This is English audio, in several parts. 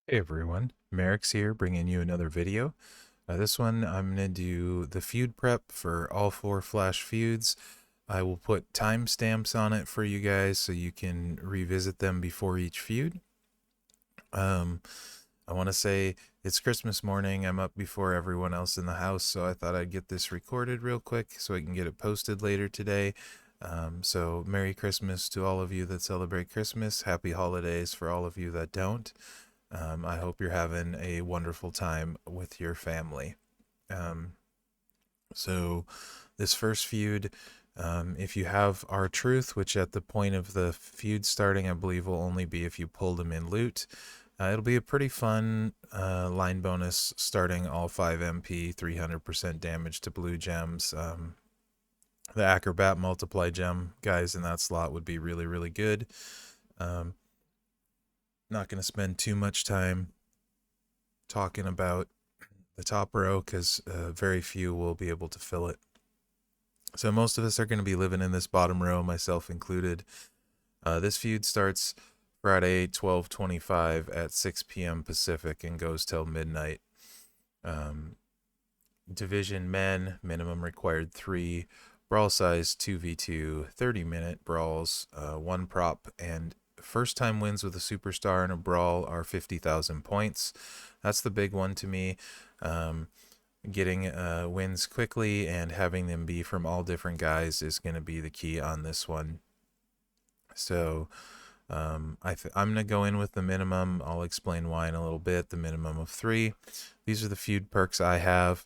Hey everyone, Mherex here, bringing you another video. This one I'm going to do the feud prep for all four Flash feuds. I will put timestamps on it for you guys so you can revisit them before each feud. I want to say it's Christmas morning. I'm up before everyone else in the house, so I thought I'd get this recorded real quick so I can get it posted later today. So Merry Christmas to all of you that celebrate Christmas. Happy holidays for all of you that don't. I hope you're having a wonderful time with your family. Um, so, this first feud, if you have R-Truth, which at the point of the feud starting, I believe will only be if you pulled him in loot, it'll be a pretty fun line bonus starting all 5 MP, 300% damage to blue gems. The Acrobat multiply gem guys in that slot would be really, really good. Not going to spend too much time talking about the top row because very few will be able to fill it. So most of us are going to be living in this bottom row, myself included. This feud starts Friday 12/25 at 6 p.m. Pacific and goes till midnight. Division men, minimum required 3, brawl size 2v2, 30-minute brawls, 1 prop, and first time wins with a superstar in a brawl are 50,000 points. That's the big one to me. Getting wins quickly and having them be from all different guys is going to be the key on this one. So I'm going to go in with the minimum. I'll explain why in a little bit. The minimum of 3. These are the feud perks I have.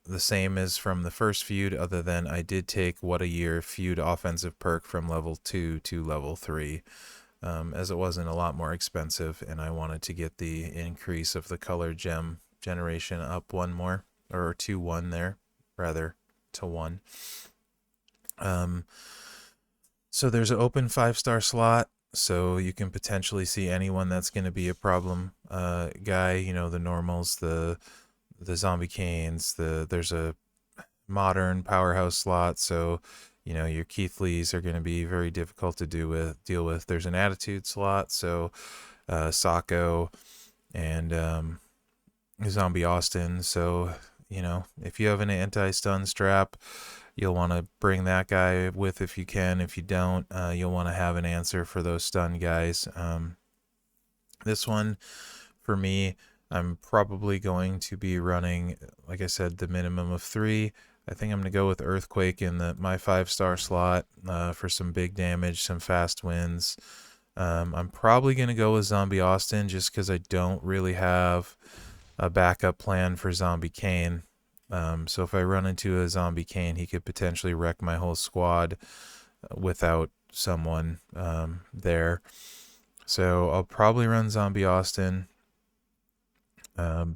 The same as from the first feud, other than I did take What a Year feud offensive perk from level 2 to level 3, as it wasn't a lot more expensive, and I wanted to get the increase of the color gem generation up 1 more, or to 1 there, rather, to 1. So there's an open 5-star slot, so you can potentially see anyone that's going to be a problem guy, you know, the normals, the zombie canes, there's a modern powerhouse slot, so you know your Keith Lees are going to be very difficult to deal with. There's an attitude slot, so Sacco and Zombie Austin. So you know if you have an anti-stun strap, you'll want to bring that guy with if you can. If you don't, you'll want to have an answer for those stun guys. This one for me, I'm probably going to be running, like I said, the minimum of 3. I think I'm going to go with Earthquake in my 5-star slot for some big damage, some fast wins. I'm probably going to go with Zombie Austin just because I don't really have a backup plan for Zombie Kane. So if I run into a Zombie Kane, he could potentially wreck my whole squad without someone there. So I'll probably run Zombie Austin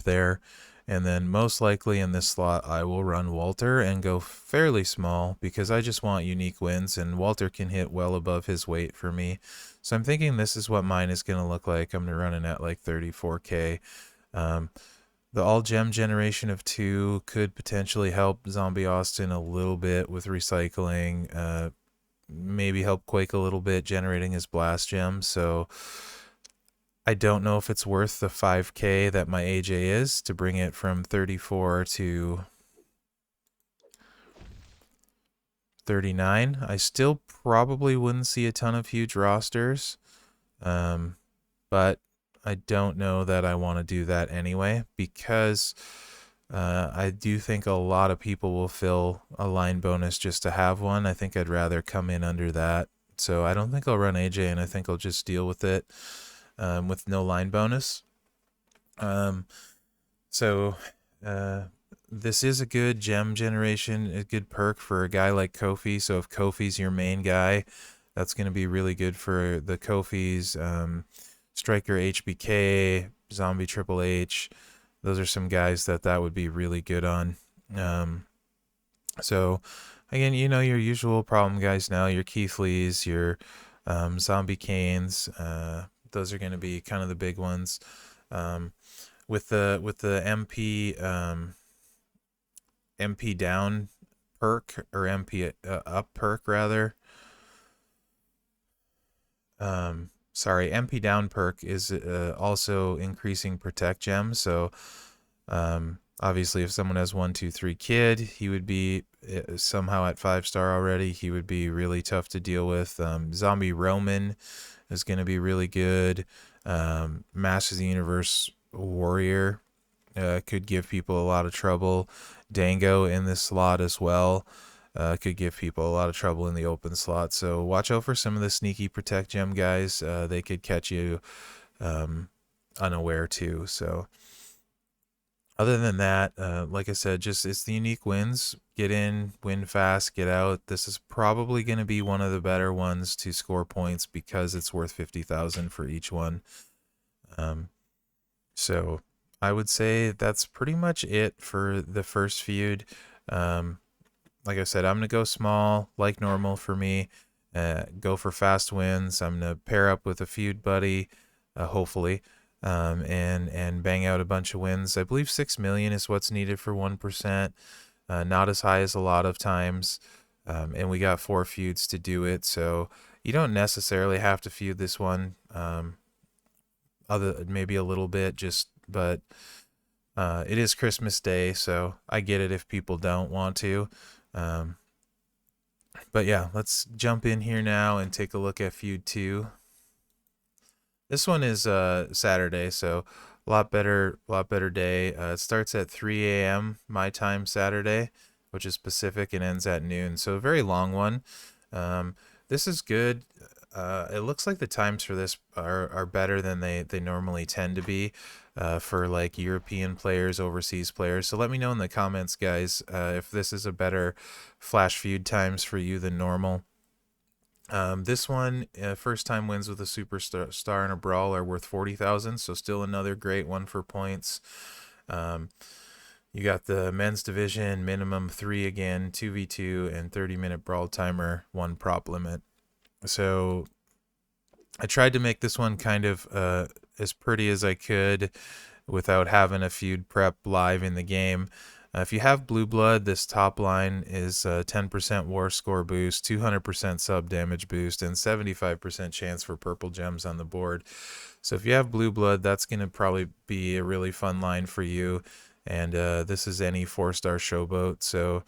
there. And then most likely in this slot, I will run Walter and go fairly small because I just want unique wins, and Walter can hit well above his weight for me. So I'm thinking this is what mine is going to look like. I'm running at like 34K. The all gem generation of 2 could potentially help Zombie Austin a little bit with recycling. Maybe help Quake a little bit generating his blast gem. So I don't know if it's worth the 5K that my AJ is to bring it from 34 to 39. I still probably wouldn't see a ton of huge rosters, but I don't know that I want to do that anyway because I do think a lot of people will fill a line bonus just to have one. I think I'd rather come in under that. So I don't think I'll run AJ, and I think I'll just deal with it with no line bonus. So this is a good gem generation, a good perk for a guy like Kofi. So if Kofi's your main guy, that's going to be really good for the Kofis. Striker HBK, Zombie Triple H. Those are some guys that would be really good on. So again, you know your usual problem guys now, your Keith Lees, your Zombie Canes. Those are going to be kind of the big ones. With the MP down perk, or MP up perk rather. sorry, MP down perk is also increasing protect gem. So obviously, if someone has 1, 2, 3 kid, he would be somehow at 5-star already. He would be really tough to deal with. Zombie Roman is going to be really good. Masters of the Universe Warrior could give people a lot of trouble. Dango in this slot as well could give people a lot of trouble in the open slot. So watch out for some of the sneaky protect gem guys. They could catch you unaware too. So other than that, like I said, just it's the unique wins. Get in, win fast, get out. This is probably going to be one of the better ones to score points because it's worth 50,000 for each one. So I would say that's pretty much it for the first feud. Like I said, I'm going to go small, like normal for me. Go for fast wins. I'm going to pair up with a feud buddy, hopefully, and bang out a bunch of wins. I believe 6 million is what's needed for 1%. Not as high as a lot of times. And we got 4 feuds to do it. So you don't necessarily have to feud this one. Other maybe a little bit, but it is Christmas Day, so I get it if people don't want to. But yeah, let's jump in here now and take a look at Feud 2. This one is Saturday, so a lot better day. It starts at 3 a.m. my time Saturday, which is Pacific, and ends at noon. So a very long one. This is good. It looks like the times for this are better than they normally tend to be for like European players, overseas players. So let me know in the comments, guys, if this is a better Flash Feud times for you than normal. This one, first time wins with a superstar and a brawl are worth 40,000, so still another great one for points. You got the men's division, minimum 3 again, 2v2, and 30-minute brawl timer, 1 prop limit. So I tried to make this one kind of as pretty as I could without having a feud prep live in the game. If you have Blue Blood, this top line is 10% war score boost, 200% sub damage boost, and 75% chance for purple gems on the board. So if you have Blue Blood, that's going to probably be a really fun line for you. And this is any 4-star showboat. So,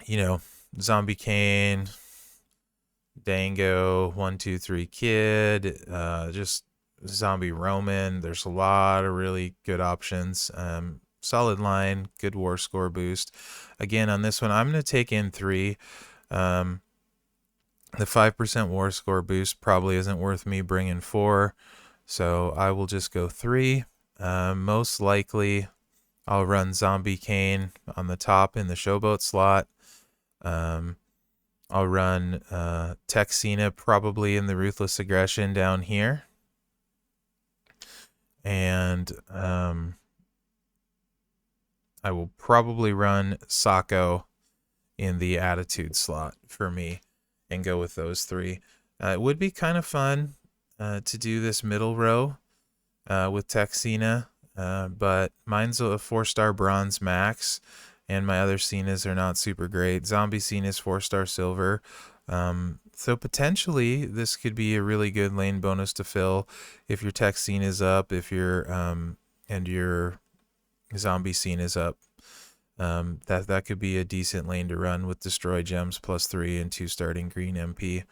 you know, Zombie Kane, Dango, 1, 2, 3 Kid, just Zombie Roman. There's a lot of really good options. Solid line, good war score boost. Again, on this one, I'm going to take in 3. The 5% war score boost probably isn't worth me bringing 4, so I will just go 3. Most likely, I'll run Zombie Kane on the top in the showboat slot. I'll run Texina probably in the Ruthless Aggression down here. And I will probably run Sako in the Attitude slot for me and go with those 3. It would be kind of fun to do this middle row with Texina, but mine's a 4-star bronze max, and my other Cenas are not super great. Zombie Cena's 4-star silver. So potentially this could be a really good lane bonus to fill if your tech scene is up, if your and your zombie scene is up. That could be a decent lane to run with destroy gems +3 and 2 starting green MP.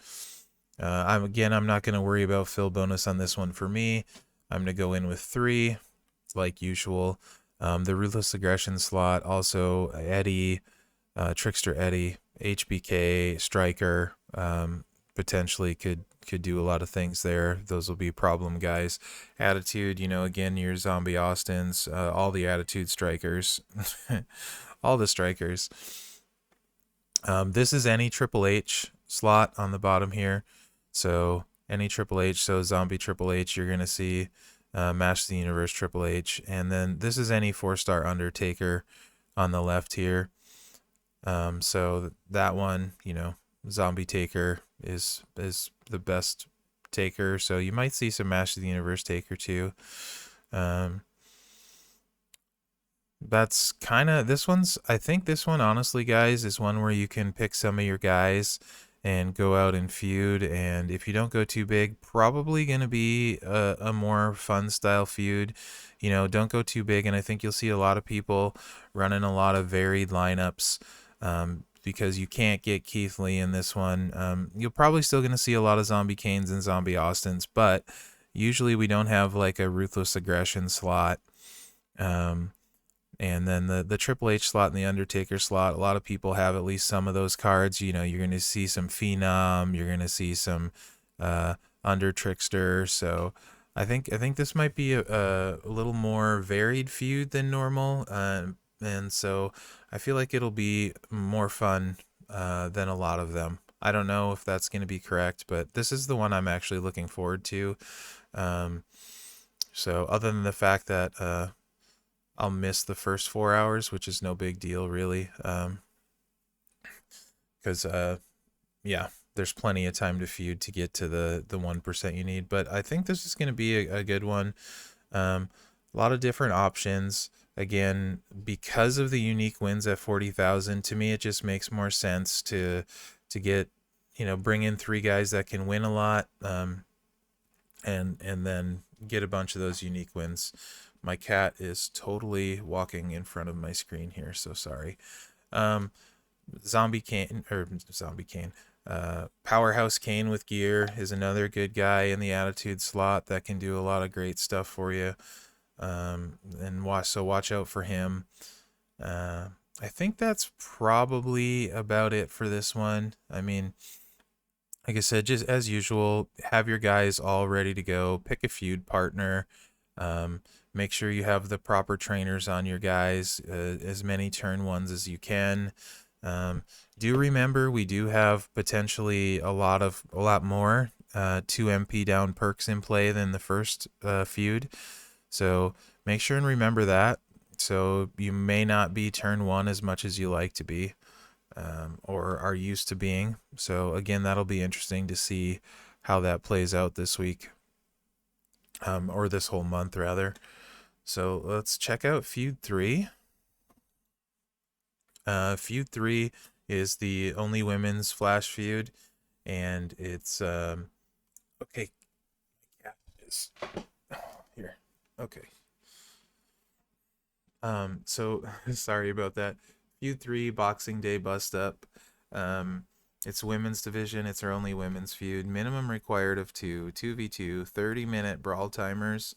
I'm not going to worry about fill bonus on this one for me. I'm going to go in with 3 like usual. The Ruthless Aggression slot, also Eddie, Trickster Eddie, HBK, Striker, potentially could do a lot of things there. Those will be problem guys. Attitude, again, your Zombie Austins, all the Attitude strikers, all the strikers. This is any Triple H slot on the bottom here. So any Triple H, so Zombie Triple H, you're going to see Master of the Universe Triple H. And then this is any 4-star Undertaker on the left here. So that one, Zombie Taker is the best Taker. So you might see some Master of the Universe Taker too. That's kind of, I think this one, honestly, guys, is one where you can pick some of your guys and go out and feud. And if you don't go too big, probably going to be a more fun style feud. You know, don't go too big, and I think you'll see a lot of people running a lot of varied lineups. Because you can't get Keith Lee in this one. You're probably still going to see a lot of Zombie Kanes and Zombie Austins, but usually we don't have like a Ruthless Aggression slot. And then the Triple H slot and the Undertaker slot, a lot of people have at least some of those cards. You know, you're going to see some Phenom, you're going to see some Under Trickster. So I think this might be a little more varied feud than normal. And so I feel like it'll be more fun than a lot of them. I don't know if that's going to be correct, but this is the one I'm actually looking forward to. So other than the fact that I'll miss the first 4 hours, which is no big deal really, because yeah, there's plenty of time to feud to get to the 1% you need. But I think this is going to be a good one. A lot of different options. Again, because of the unique wins at 40,000, to me it just makes more sense to get, you know, bring in 3 guys that can win a lot, and then get a bunch of those unique wins. My cat is totally walking in front of my screen here, so sorry. Zombie Kane, Powerhouse Kane with gear is another good guy in the Attitude slot that can do a lot of great stuff for you. And watch out for him. I think that's probably about it for this one. I mean, like I said, just as usual, have your guys all ready to go. Pick a feud partner. Make sure you have the proper trainers on your guys, as many turn ones as you can. Do remember we do have potentially a lot more 2 MP down perks in play than the first feud. So make sure and remember that. So you may not be turn 1 as much as you like to be, or are used to being. So again, that'll be interesting to see how that plays out this week, or this whole month rather. So let's check out Feud 3. Feud 3 is the only women's Flash feud, and it's okay. Yeah, it's here. Okay. So sorry about that. Feud 3 Boxing Day bust up. It's women's division. It's our only women's feud. Minimum required of 2v2, 30-minute brawl timers.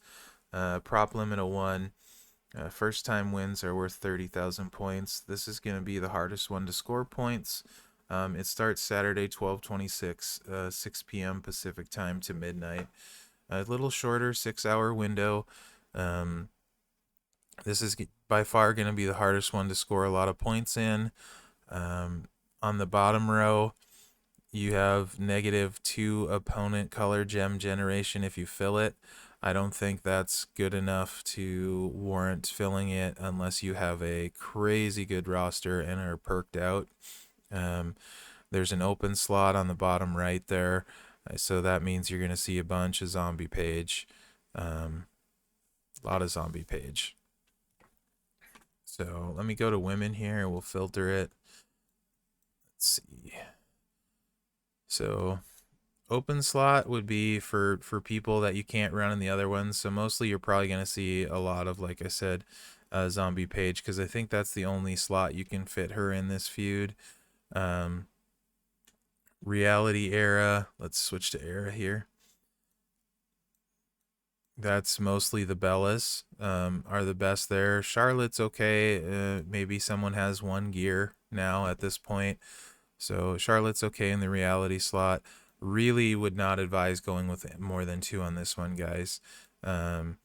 Prop limit of 1. First time wins are worth 30,000 points. This is going to be the hardest one to score points. It starts Saturday 12/26, 6 p.m. Pacific time to midnight. A little shorter, 6-hour window. This is by far going to be the hardest one to score a lot of points in. On the bottom row, you have -2 opponent color gem generation if you fill it. I don't think that's good enough to warrant filling it unless you have a crazy good roster and are perked out. There's an open slot on the bottom right there, so that means you're going to see a bunch of zombie page. A lot of zombie page. So let me go to women here. We'll filter it. Let's see. So open slot would be for people that you can't run in the other ones. So mostly you're probably going to see a lot of, like I said, zombie page, because I think that's the only slot you can fit her in this feud. Reality era. Let's switch to era here. That's mostly the Bellas are the best there. Charlotte's okay. Maybe someone has 1 gear now at this point. So Charlotte's okay in the reality slot. Really would not advise going with more than 2 on this one, guys, or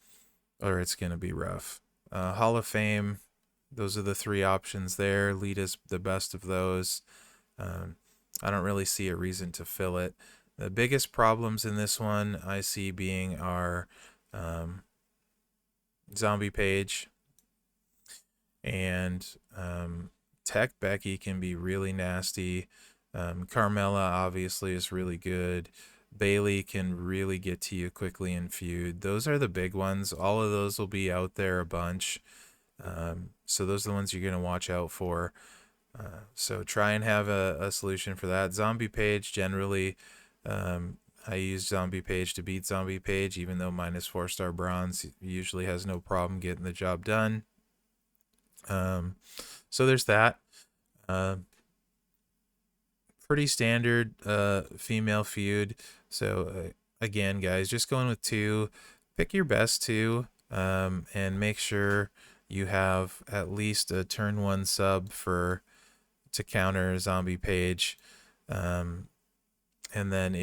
it's going to be rough. Hall of Fame, those are the 3 options there. Lita's the best of those. I don't really see a reason to fill it. The biggest problems in this one I see being our zombie page and Tech Becky can be really nasty. Carmella obviously is really good. Bailey can really get to you quickly in feud. Those are the big ones. All of those will be out there a bunch. So those are the ones you're going to watch out for. So try and have a solution for that. Zombie Page generally, I use Zombie Page to beat Zombie Page, even though mine is 4-star bronze. Usually has no problem getting the job done. So there's that. Uh, Pretty standard female feud. So again, guys, just going with two. Pick your best two, and make sure you have at least a turn one sub for to counter zombie page. Um, and then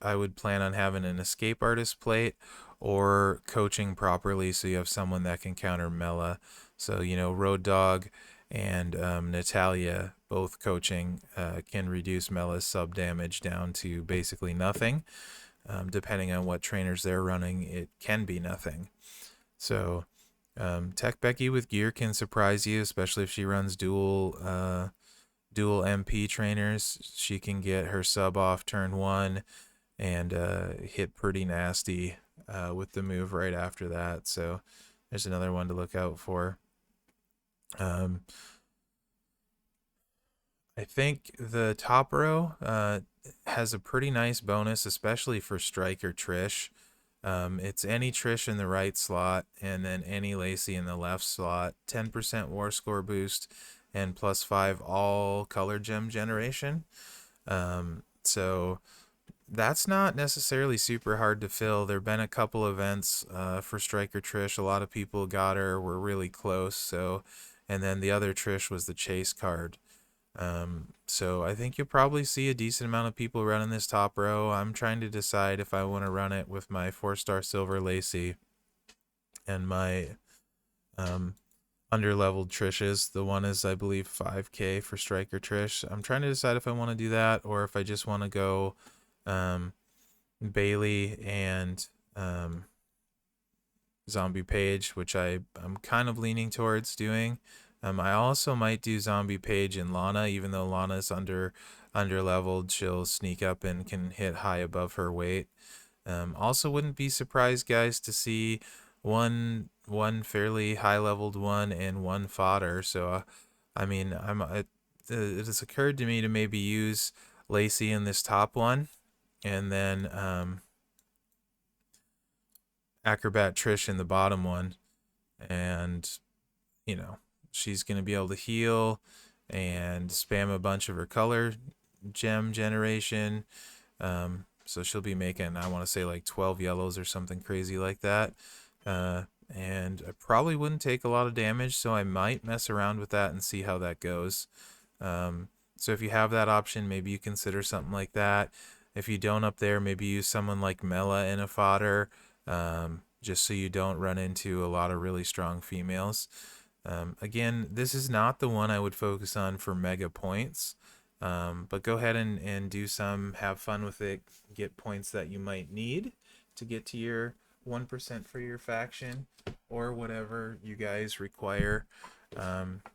I would plan on having an escape artist plate or coaching properly so you have someone that can counter Mela. So, Road Dog and Natalia, both coaching, can reduce Mela's sub damage down to basically nothing. Depending on what trainers they're running, it can be nothing. So, Tech Becky with gear can surprise you, especially if she runs dual MP trainers. She can get her sub off turn one and hit pretty nasty with the move right after that. So there's another one to look out for. I think the top row has a pretty nice bonus, especially for Striker Trish. It's any Trish in the right slot and then any Lacey in the left slot. 10% war score boost and +5 all color gem generation. So that's not necessarily super hard to fill. There have been a couple events for Striker Trish. A lot of people got her, were really close. So, and then the other Trish was the chase card. So I think you'll probably see a decent amount of people running this top row. I'm trying to decide if I want to run it with my 4-star silver Lacey and my underleveled Trishes. The one is, I believe, 5K for Striker Trish. I'm trying to decide if I want to do that or if I just want to go Bailey and Zombie Page, which I'm kind of leaning towards doing. I also might do Zombie Page and Lana, even though Lana's under leveled. She'll sneak up and can hit high above her weight. Also, wouldn't be surprised, guys, to see one fairly high leveled one and one fodder. So, I mean, it has occurred to me to maybe use Lacey in this top one, and then Acrobat Trish in the bottom one, and she's going to be able to heal and spam a bunch of her color gem generation. So she'll be making, I want to say, like 12 yellows or something crazy like that. And I probably wouldn't take a lot of damage, so I might mess around with that and see how that goes. So if you have that option, maybe you consider something like that. If you don't up there, maybe use someone like Mela in a fodder, just so you don't run into a lot of really strong females. Again, this is not the one I would focus on for mega points, but go ahead and do some, have fun with it, get points that you might need to get to your 1% for your faction or whatever you guys require.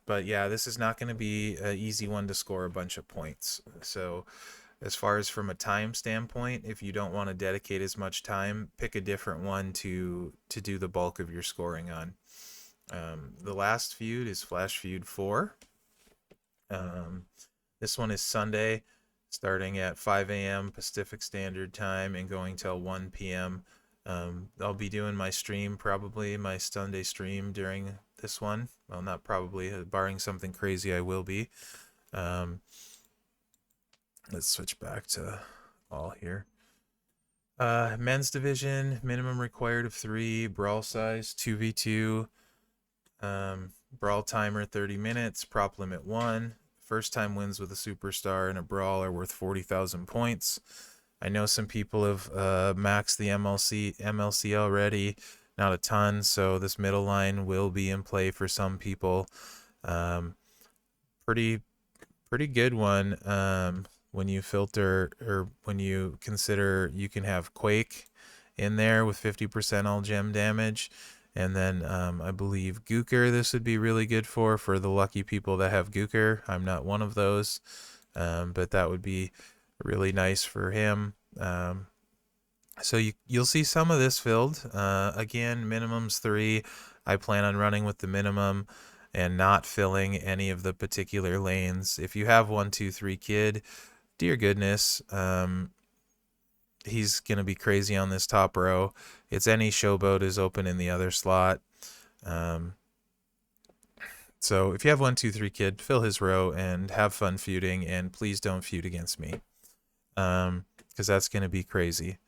But yeah, this is not going to be an easy one to score a bunch of points. So as far as from a time standpoint, if you don't want to dedicate as much time, pick a different one to do the bulk of your scoring on. The last feud is Flash Feud 4. This one is Sunday, starting at 5 a.m. Pacific Standard Time and going till 1 p.m. I'll be doing my stream, probably my Sunday stream during this one. Well, not probably, barring something crazy, I will be. Let's switch back to all here. Men's division, minimum required of 3, brawl size 2v2. Brawl timer 30 minutes, prop limit 1. First time wins with a superstar and a brawl are worth 40,000 points. I know some people have maxed the MLC already, not a ton, so this middle line will be in play for some people. Pretty good one when you filter or when you consider you can have Quake in there with 50% all gem damage. And then I believe Gooker this would be really good for the lucky people that have Gooker. I'm not one of those, but that would be really nice for him. So you'll see some of this filled. Again, minimum's 3. I plan on running with the minimum. and not filling any of the particular lanes. If you have 1-2-3 kid, dear goodness, he's going to be crazy on this top row. It's any showboat is open in the other slot. So if you have 1-2-3 kid, fill his row and have fun feuding, and please don't feud against me, because that's going to be crazy.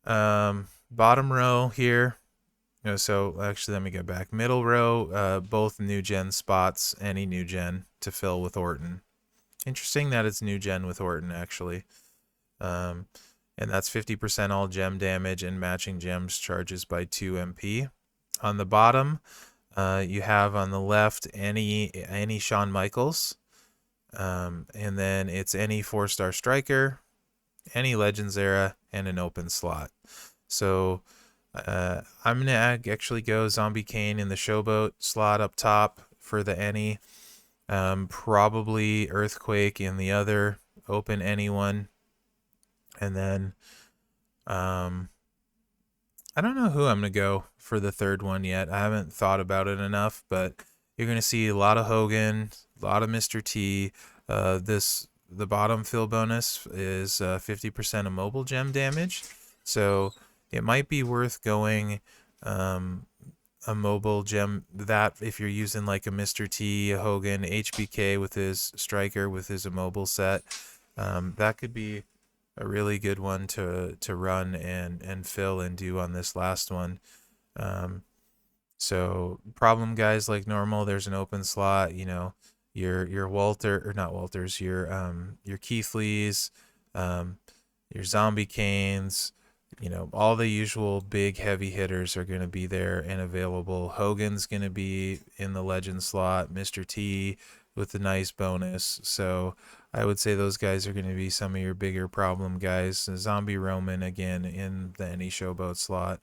Bottom row here. So actually, let me go back. Middle row, both new gen spots, any new gen to fill with Orton. Interesting that it's new gen with Orton, actually. And that's 50% all gem damage, and matching gems charges by 2 MP. On the bottom, you have on the left any Shawn Michaels. And then it's any 4-star striker, any Legends era, and an open slot. So I'm going to actually go Zombie Kane in the showboat slot up top for the any. Probably Earthquake in the other open anyone. And then I don't know who I'm going to go for the third one yet. I haven't thought about it enough, but you're going to see a lot of Hogan, a lot of Mr. T. The bottom fill bonus is 50% of mobile gem damage. So it might be worth going a mobile gem that if you're using like a Mr. T, a Hogan, HBK with his striker with his immobile set. That could be a really good one to run and fill and do on this last one. So problem guys like normal, there's an open slot, your Walter or not Walters, your Keith Lees, your Zombie Canes, all the usual big heavy hitters are going to be there and available. Hogan's going to be in the legend slot, Mr. T with the nice bonus. So I would say those guys are going to be some of your bigger problem guys. Zombie Roman again in the any showboat slot.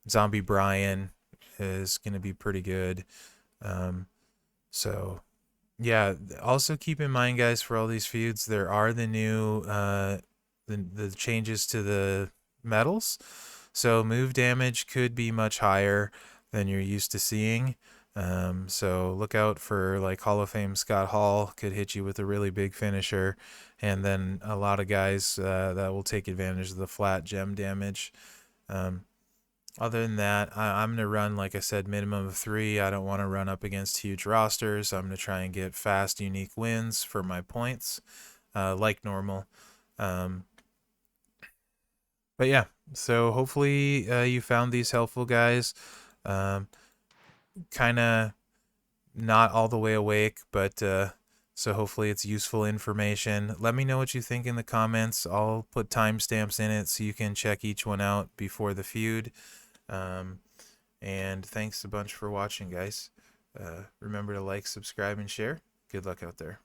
Zombie Brian is going to be pretty good. So yeah, also keep in mind guys, for all these feuds, there are the new the changes to the medals. So move damage could be much higher than you're used to seeing. So look out for like Hall of Fame Scott Hall could hit you with a really big finisher, and then a lot of guys that will take advantage of the flat gem damage. Other than that, I'm going to run, like I said, minimum of 3. I don't want to run up against huge rosters. I'm going to try and get fast, unique wins for my points, like normal. But yeah, so hopefully you found these helpful, guys. Kind of not all the way awake, but so hopefully it's useful information. Let me know what you think in the comments. I'll put timestamps in it so you can check each one out before the feud. And thanks a bunch for watching, guys. Remember to like, subscribe, and share. Good luck out there.